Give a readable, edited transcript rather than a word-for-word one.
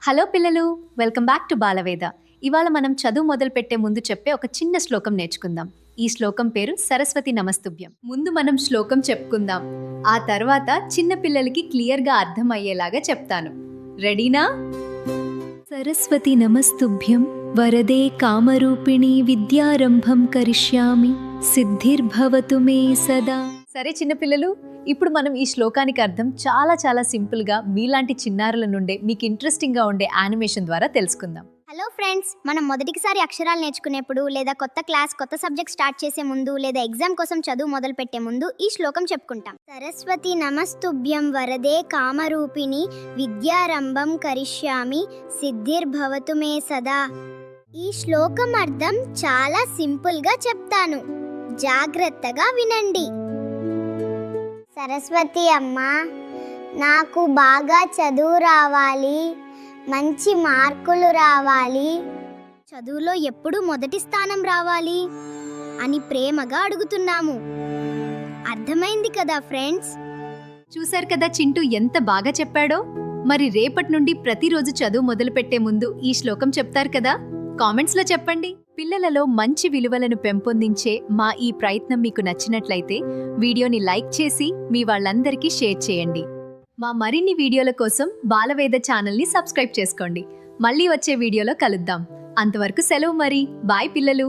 Hello పిల్లలు, welcome back to బాలవేద. ఇవాళ మనం చదువు మొదలు పెట్టే ముందు చెప్పే ఒక చిన్న శ్లోకం నేర్చుకుందాం. ఈ శ్లోకం పేరు సరస్వతి నమస్తుభ్యం. ముందు మనం శ్లోకం చెప్పుకుందాం, ఆ తర్వాత చిన్న పిల్లలకి క్లియర్గా అర్థం అయ్యేలాగా చెప్తాను. రెడీనా? సరస్వతి నమస్తుభ్యం వరదే కామరూపిణి విద్యారంభం కరిష్యామి సిద్ధిర్భవతు మే సదా. సరే చిన్నపిల్లలు, ఇప్పుడు మనం ఈ శ్లోకానికి అర్థం చాలా చాలా సింపుల్గా మీలాంటి చిన్నారుల నుండే మీకు ఇంట్రెస్టింగ్గా ఉండే యానిమేషన్ ద్వారా తెలుసుకుందాం. హలో ఫ్రెండ్స్, మనం మొదటిసారి అక్షరాలు నేర్చుకునేప్పుడు లేదా కొత్త క్లాస్ కొత్త సబ్జెక్ట్ స్టార్ట్ చేసే ముందు లేదా ఎగ్జామ్ కోసం చదువు మొదలు పెట్టే ముందు ఈ శ్లోకం చెప్పుకుంటాం. సరస్వతి నమస్తుభ్యం వరదే కామరూపిణి విద్యారంభం కరిష్యామి సిద్ధిర్భవతు మే సదా. ఈ శ్లోకం అర్థం చాలా సింపుల్గా చెప్తాను, జాగ్రత్తగా వినండి. సరస్వతి అమ్మ, నాకు బాగా చదువు రావాలి, మంచి మార్కులు రావాలి, చదువులో ఎప్పుడు మొదటి స్థానం రావాలి అని ప్రేమగా అడుగుతున్నాము. అర్థమైంది కదా ఫ్రెండ్స్? చూశారు కదా చింటూ ఎంత బాగా చెప్పాడో. మరి రేపటి నుండి ప్రతిరోజు చదువు మొదలు పెట్టే ముందు ఈ శ్లోకం చెప్తారు కదా? కామెంట్స్ లో చెప్పండి. పిల్లలలో మంచి విలువలను పెంపొందించే మా ఈ ప్రయత్నం మీకు నచ్చినట్లయితే వీడియోని లైక్ చేసి మీ వాళ్ళందరికీ షేర్ చేయండి. మా మరిన్ని వీడియోల కోసం బాలవేద ఛానల్ని సబ్స్క్రైబ్ చేసుకోండి. మళ్ళీ వచ్చే వీడియోలో కలుద్దాం. అంతవరకు సెలవు మరి. బాయ్ పిల్లలు.